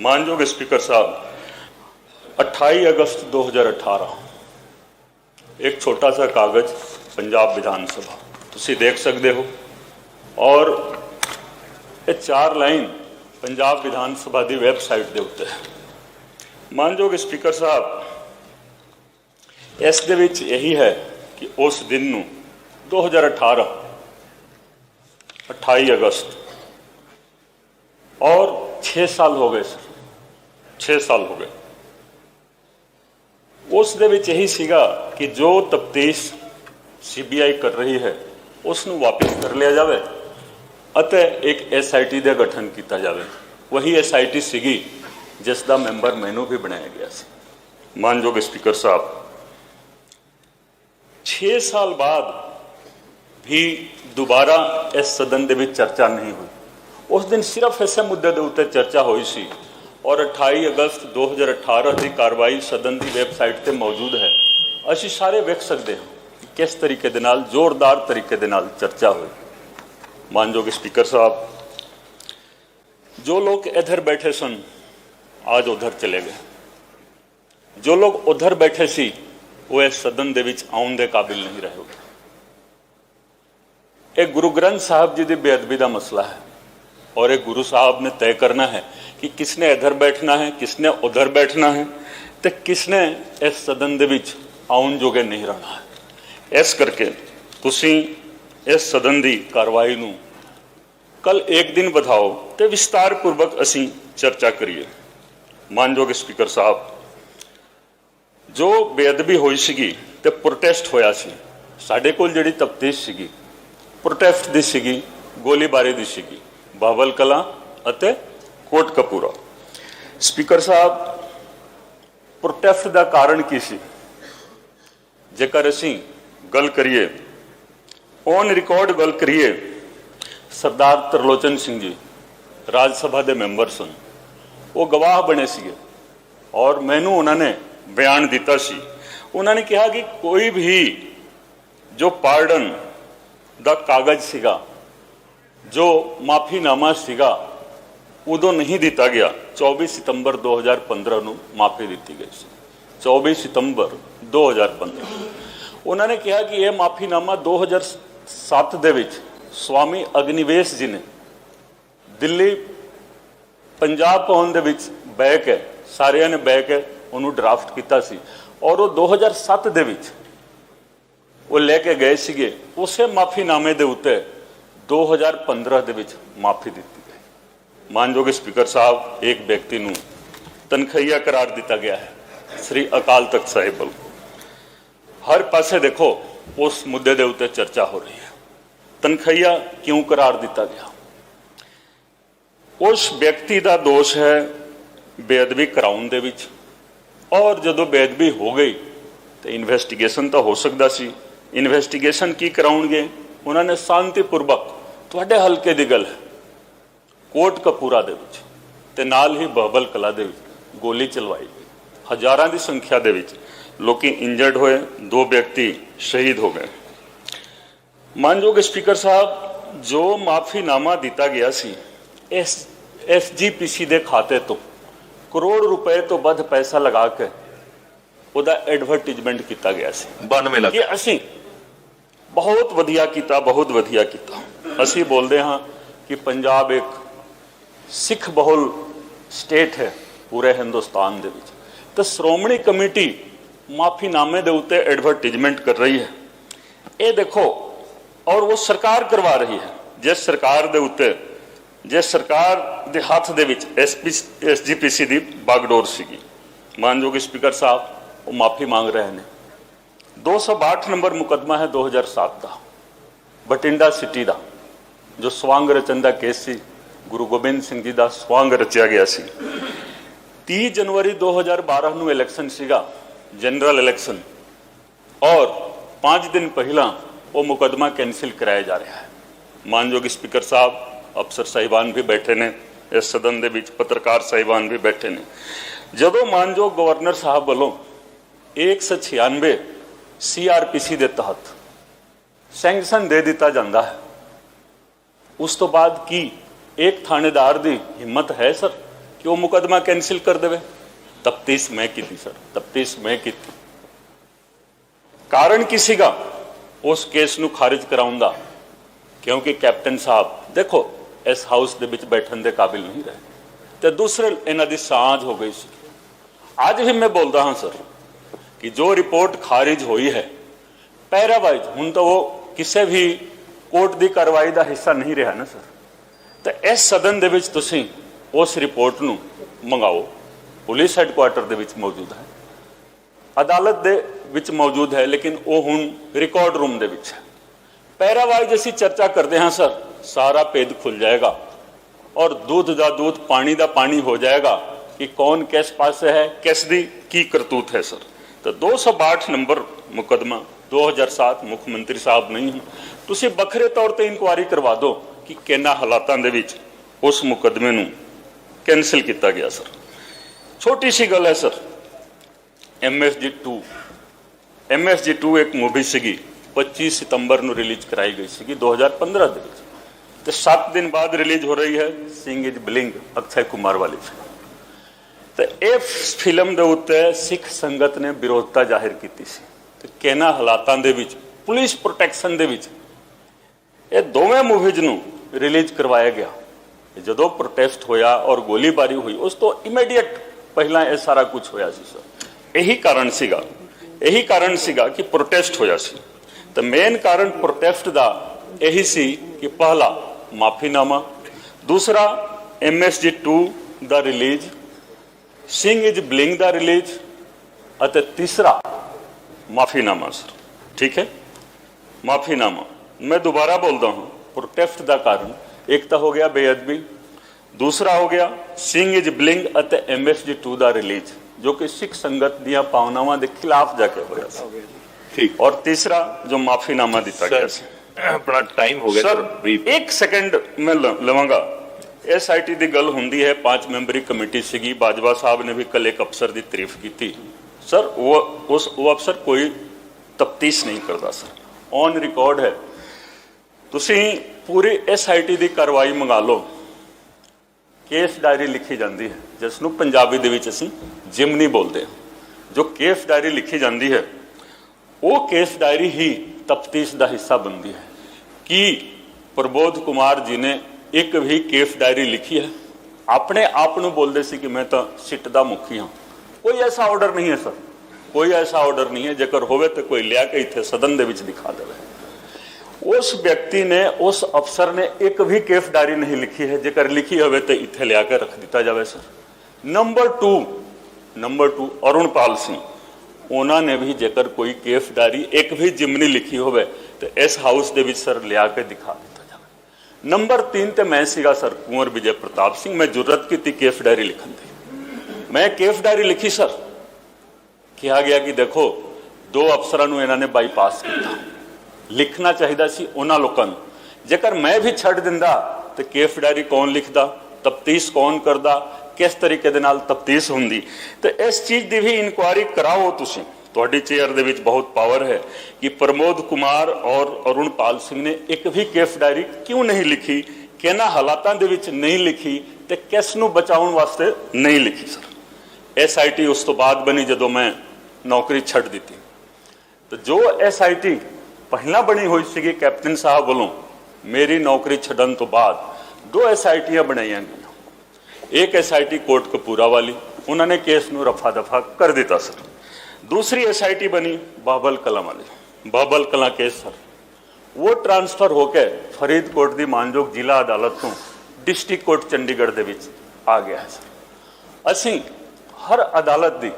मानयोग speaker साहब, 28 अगस्त 2018 एक छोटा सा कागज पंजाब विधान सभा तुसी देख सकते हो और ये 4 लाइन पंजाब विधान सभा की वैबसाइट के उत्ते है। मानयोग स्पीकर साहब, इस दे विच यही है कि उस दिन नूं 2018 28 अगस्त और 6 साल हो गए सर, 6 साल हो गए। उस दे विच यही सीगा कि जो तफ्तीश CBI कर रही है उसनूं वापस कर लिया जाए अते एक SIT का गठन किया जाए। वही SIT सीगी जिसका मैंबर मैनू भी बनाया गया सी। मानयोग स्पीकर साहब, 6 साल बाद भी दोबारा इस सदन दे विच चर्चा नहीं हुई। उस दिन सिर्फ इसे मुद्दे के उत्ते चर्चा हुई सी और 28 अगस्त 2018 की कार्रवाई सदन की वैबसाइट पर मौजूद है। असीं सारे वेख सकते हैं किस तरीके दे नाल जोरदार तरीके दे नाल चर्चा हुई। मानयोग स्पीकर साहब, जो लोग इधर बैठे सन आज उधर चले गए, जो लोग उधर बैठे सी वो इस सदन दे विच आउण दे काबिल नहीं रहे। एक गुरु ग्रंथ साहब जी की बेअदबी का मसला है और एक गुरु साहब ने तय करना है कि किसने इधर बैठना है, किसने उधर बैठना है, तो किसने इस सदन दे विच आउण जोगे नहीं रहना है। इस करके तुसीं इस सदन की कार्रवाई नूं कल एक दिन बढ़ाओ तो विस्तारपूर्वक असीं चर्चा करिए। मानयोग स्पीकर साहब, जो बेअदबी हुई सीगी ते प्रोटेस्ट होया सी, साडे कोल जिहड़ी तफ्तीश सीगी प्रोटेस्ट दी सीगी, गोलीबारी दी सीगी, बाबल कलां अते कोटकपूरा। स्पीकर साहब, प्रोटेस्ट का कारण की सी? जेकर असीं गल करिए ऑन रिकॉर्ड गल करिए, सरदार त्रिलोचन सिंह जी राज सभा के मैंबर सन, वो गवाह बने सीगे और मैनू उन्होंने बयान दिता सी। उन्होंने कहा कि कोई भी जो पार्डन दा कागज सीगा, जो माफीनामा सीगा, उदों नहीं दिता गया। 24 सितंबर 2015 को माफ़ी दी गई सी। 24 सितंबर 2015 उन्होंने कहा कि यह माफीनामा 2007 दे विच स्वामी अग्निवेश जी ने दिल्ली पंजाब भवन दे विच बह के सारिया ने बह के उन्होंने ड्राफ्ट किया सी और वो 2007 दे विच वो लेके गए सीगे। उसे माफीनामे दे उत्ते 2015 दे विच माफ़ी दी गई। मानयोग स्पीकर साहब, एक व्यक्ति नूं तनखैया करार दिता गया है, श्री अकाल तख्त साहिब वालों। हर पासे देखो उस मुद्दे दे उत्ते चर्चा हो रही है। तनखैया क्यों करार दिता गया? उस व्यक्ति का दोष है बेअदबी कराउण दे विच, और जदों बेअदबी हो गई तो इन्वेस्टिगेशन तो हो सकता सी। इन्वेस्टिगेशन की कराउणगे? उन्होंने शांतिपूर्वक तुहाडे हल्के दी गल है कोटकपूरा दे विच ते नाल ही बहबल कला दे विच गोली चलवाई गई। हज़ारां दी संख्या दे विच लोकी इंजर्ड होए, 2 व्यक्ति शहीद हो गए। मानयोग स्पीकर साहब, जो माफीनामा दिता गया सी SGPC दे खाते तो करोड़ रुपए तो वध पैसा लगा के उहदा एडवरटाइजमेंट किया गया सी। 92 लाख। कि असीं बहुत वधिया किया, बहुत वधिया किया। असीं बोलते हाँ कि पंजाब एक सिख बहुल स्टेट है पूरे हिंदुस्तान दे विच, तो श्रोमणी कमेटी माफीनामे दे उत्ते एडवरटाइजमेंट कर रही है। ये देखो, और वो सरकार करवा रही है। जिस सरकार दे उत्ते, जिस सरकार दे हाथ दे विच SGPC दी बागडोर सीगी। मानयोग स्पीकर साहब, वो माफ़ी मांग रहे हैं। 262 नंबर मुकदमा है 2007 का, बठिंडा सिटी का, जो स्वांग रचन का केस सी। गुरु गोबिंद सिंह जी का स्वांग रचिया गया सी। 30 जनवरी 2012 ਨੂੰ इलैक्शन सीगा, जनरल इलैक्शन, और 5 दिन पहला वो मुकदमा कैंसिल कराया जा रहा है। मानयोग स्पीकर साहब, अफसर साहिबान भी बैठे ने इस सदन दे विच, पत्रकार साहिबान भी बैठे ने। जदों मानयोग गवर्नर साहब वालों 196 CRPC के तहत सैंक्शन दे दिता जाता है, उस तो बाद की एक थानेदार की हिम्मत है सर कि वो मुकदमा कैंसिल कर देवे। तफ्तीश मैं की थी सर, तफ्तीश मैं की थी। कारण की सीगा उस केस नूं खारिज कराउण दा, क्योंकि कैप्टन साहब देखो इस हाउस दे विच बैठण दे काबिल नहीं रहे, तो दूसरे इन्हां दी सांझ हो गई सी। आज भी मैं बोल रहा हूं सर कि जो रिपोर्ट खारिज हुई है पैरावाइज हुण तो वो किसी भी कोर्ट की कार्रवाई का हिस्सा नहीं रहा ना सर। तो इस सदन दे विच तुसीं उस रिपोर्ट नूं मंगाओ, पुलिस हैडकुआटर दे विच मौजूद है, अदालत दे विच मौजूद है, लेकिन वो हुण रिकॉर्ड रूम दे विच है। पैरावाइज असीं चर्चा करते हैं सर, सारा भेद खुल जाएगा और दूध का दूध पानी का पानी हो जाएगा कि कौन किस पासे है, किस दी की करतूत है सर। तो 208 नंबर मुकदमा 2007 मुख्यमंत्री साहब नहीं हैं, तुसीं बखरे तौर पर इंक्वायरी करवा दो कि किन्ना हालातां दे विच उस मुकदमे नूं कैंसिल किया गया सर। छोटी सी गल है सर, MSG 2 एक मूवी सी 25 सितंबर नूं रिलीज कराई गई सी 2015 दे विच, ते 7 दिन बाद रिलीज हो रही है सिंह इज ब्लिंग अक्षय कुमार वाली फिल्म। तो इस फिल्म के उत्ते सिख संगत ने विरोधता जाहिर की सी, तो किन्ना हालातां दे विच पुलिस प्रोटैक्शन दे विच ये दोवें मूवीज नूं रिलीज करवाया गया। जदों प्रोटेस्ट होया और गोलीबारी हुई उस तो इमीडिएट पहला ये सारा कुछ होया सी सर। यही कारण सीगा कि प्रोटेस्ट होया सी। तो मेन कारण प्रोटेस्ट का यही सी कि पहला माफीनामा, दूसरा MSG 2 का रिलीज, सिंह इज ब्लिंग का रिलीज, और तीसरा माफीनामा सर। ठीक है, माफीनामा मैं दोबारा बोलता हूँ, प्रोटेस्ट का कारण एक तो हो गया बेअदबी, दूसरा हो गया सिंह इज ब्लिंग और MSG 2 का रिलीज जो कि सिख संगत दियां भावनावां के खिलाफ जाके होया सी। ठीक, और तीसरा जो माफीनामा दिता गया सी। अपना टाइम हो गया सर, एक सेकंड मैं लवांगा। SIT की गल होंदी है, 5 मैंबरी कमेटी सी, बाजवा साहब ने भी कल एक अफसर की तारीफ की थी सर। वो अफसर कोई तफ्तीश नहीं करता सर, ऑन रिकॉर्ड है। तुसीं पूरी SIT की कार्रवाई मंगा लो, केस डायरी लिखी जाती है जिसनों पंजाबी दे विच असीं जिमनी बोलते हैं। जो केस डायरी लिखी जाती है वो केस डायरी ही तफ्तीश का हिस्सा बनती है। कि प्रबोध कुमार जी ने एक भी केस डायरी लिखी है? अपने आप को बोलते सी कि मैं तो सिट का मुखी हाँ। कोई ऐसा ऑर्डर नहीं है सर, कोई ऐसा ऑर्डर नहीं है। जेकर होवे तो कोई लिया के इत्थे सदन दे विच दिखा देवे। उस व्यक्ति ने, उस अफसर ने एक भी केस डायरी नहीं लिखी है। जेकर लिखी होवे तो इत्थे लिया के रख दिता जाए sir. Number two Arunpal Singh, उन्होंने भी जेकर कोई केस डायरी एक भी जिमनी लिखी होवे तो इस हाउस दे विच सर लिया के दिखा दिता जाए। नंबर 3 तो मैं सीगा सर कुंवर विजय प्रताप सिंह। मैं जुर्रत की थी केस डायरी लिखन की, मैं केस डायरी लिखी सर। कहा गया कि देखो 2 अफसरां नूं इन्हां ने बाईपास किया, लिखना चाहिए सी उन्हां लोकां नूं। जेकर मैं भी छड्ड दिंदा तो केस डायरी कौन लिखदा, तफ्तीश कौन करदा, किस तरीके दे नाल तफ्तीश हुंदी। तो इस चीज़ की भी इंक्वायरी कराओ तुसीं। तुहाडी चेयर दे विच बहुत पावर है कि प्रमोद कुमार और अरुणपाल सिंह ने एक भी केस डायरी क्यों नहीं लिखी, किन्हां हालातां दे विच नहीं लिखी, तो किस नूं बचाउण वास्ते नहीं लिखी सर। SIT उस तो बाद बनी जदों मैं नौकरी छड्ड दित्ती। तो जो SIT पहला बनी हुई सी कैप्टन साहब वालों मेरी नौकरी छड्डण तो बाद 2 SITयां बनाईयां गईयां। एक SIT कोट कपूरा वाली, उन्होंने केस नूं रफा दफा कर दिता सर। दूसरी SIT बनी बाबल कलां वाली, बाबल कलां केस सर वो ट्रांसफर होकर फरीदकोट की मानयोग जिला अदालत तो डिस्ट्रिक्ट कोर्ट चंडीगढ़ दे विच आ गया है सर। असीं हर अदालत की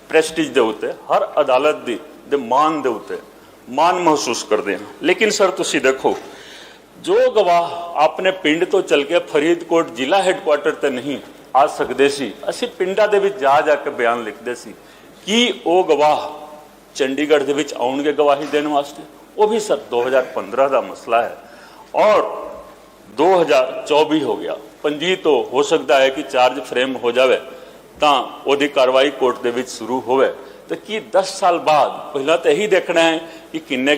प्रेस्टीज दे उत्ते, हर अदालत दे मान दे उत्ते मान महसूस करते हैं। लेकिन सर तुसीं देखो, जो गवाह अपने पिंड तो चल के फरीदकोट जिला हैडकुआटर ते नहीं आ सकते सी, असीं पिंडां दे विच जा के बयान लिखते सी कि वो गवाह चंडीगढ़ दे विच आउणगे गवाही देने वास्ते। वो भी सर 2015 का मसला है और 2024 हो गया। पंजी तो हो सकता है कि चार्ज फ्रेम हो जाए तो वो कार्रवाई कोर्ट दे विच शुरू होवे। तो कि 10 साल बाद पहला तो यही देखना है कि किन्ने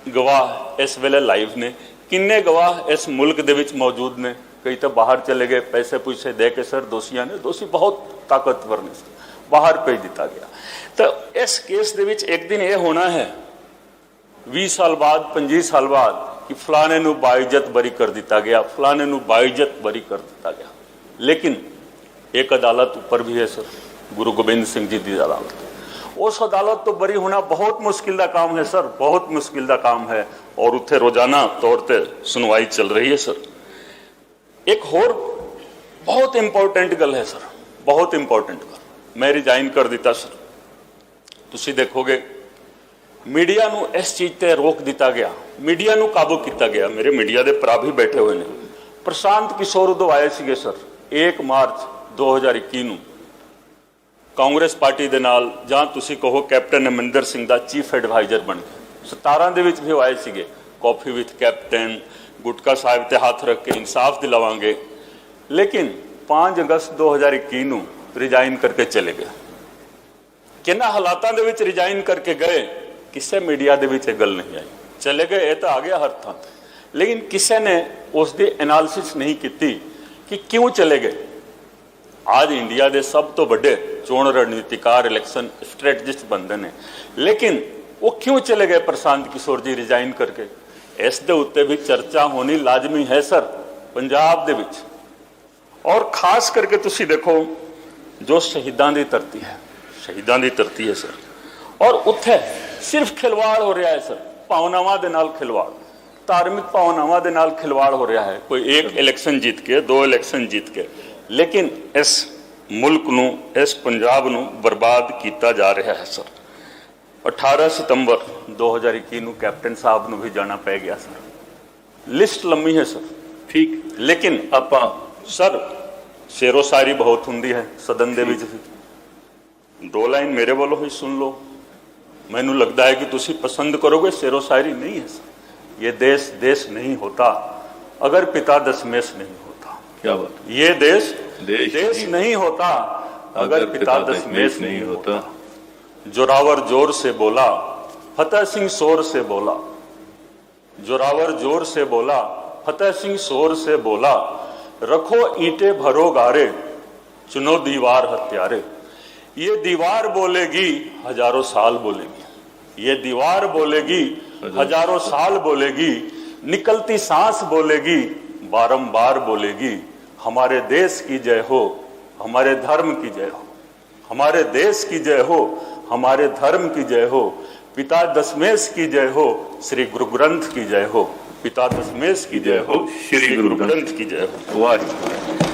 गवाह इस वेले लाइव ने, किन्ने गवाह इस मुल्क दे विच मौजूद ने, कई तो बाहर चले गए, पैसे पूछे दे के सर दोषियों ने, दोषी बहुत ताकतवर ने बाहर भेज दिता गया। तो इस केस दे विच एक दिन ये होना है 20 साल बाद 25 साल बाद कि फलाने नू बाइज्जत बरी कर दिता गया, फलाने नू बाइज्जत बरी कर दिता गया। लेकिन एक अदालत ऊपर भी है सर, गुरु गोबिंद सिंह जी की अदालत। उस अदालत तो बरी होना बहुत मुश्किल का काम है सर, बहुत मुश्किल का काम है। और उत्थे रोजाना तौर पर सुनवाई चल रही है सर। एक होर बहुत इंपॉर्टेंट गल है सर, बहुत इंपॉर्टेंट गल, मैं रिजाइन कर दिता सर। तुसी देखोगे मीडिया नू इस चीज ते रोक दिता गया, मीडिया नू काबू किया गया। मेरे मीडिया के भरा भी बैठे हुए ने। प्रशांत किशोर उदो आए सीगे सर 1 मार्च 2021 नू कांग्रेस पार्टी दे नाल, जहां तुसी कहो कैप्टन अमरिंदर सिंह दा चीफ एडवाइजर बन गए। 17 दे विच भी आए सीगे, कॉफी विथ कैप्टन, गुटका साहिब ते हाथ रख के इंसाफ दिलावांगे। लेकिन 5 अगस्त 2021 नू रिजाइन करके चले गए। किन्ना हालातां दे विच रिजाइन करके गए, किसे मीडिया दे विच गल नहीं आई। चले गए ये तो आ गया हर थां, लेकिन किसी ने उसकी एनालिसिस नहीं की कि क्यों चले गए। आज इंडिया के सब तो बड़े चोण रणनीतिकार, इलैक्शन स्ट्रैटेजिस्ट बनते हैं, लेकिन वो क्यों चले गए प्रशांत किशोर जी रिजाइन करके, इस दे उत्ते भी चर्चा होनी लाजमी है सर पंजाब दे विच। और खास करके तुसी देखो जो शहीदां दी धरती है, शहीदां दी धरती है सर, और उत्थे सिर्फ खिलवाड़ हो रहा है सर, भावनावां दे नाल खिलवाड़, धार्मिक भावनावां दे नाल खिलवाड़ हो रहा है। कोई एक इलैक्शन जीत के, 2 इलैक्शन जीत के, लेकिन इस मुल्क नू, इस पंजाब नू बर्बाद किया जा रहा है सर। 18 सितंबर 2021 नू कैप्टन साहब नू भी जाना पै गया सर। लिस्ट लंबी है सर, ठीक, लेकिन आपां सर शेरो शायरी बहुत हुंदी है सदन दे विच। 2 लाइन मेरे वालों ही सुन लो, मैनू लगता है कि तुसी पसंद करोगे। शेरो शायरी नहीं है सर। ये देश देश नहीं होता अगर पिता दशमेश नहीं होता। क्या बात, ये देश देश नहीं होता अगर पिता दशमेश नहीं होता। जोरावर जोर से बोला, फतेह सिंह शोर से बोला, जोरावर जोर से बोला, फतेह सिंह शोर से बोला, रखो ईंटे भरो गारे, चुनो दीवार हत्यारे। ये दीवार बोलेगी हजारों साल बोलेगी, ये दीवार बोलेगी हजारों साल बोलेगी, निकलती सांस बोलेगी बारंबार बोलेगी। हमारे देश की जय हो, हमारे धर्म की जय हो, हमारे देश की जय हो, हमारे धर्म की जय हो, पिता दशमेश की जय हो, श्री गुरु ग्रंथ की जय हो, पिता दशमेश की जय हो, श्री गुरु ग्रंथ की जय हो। वाह।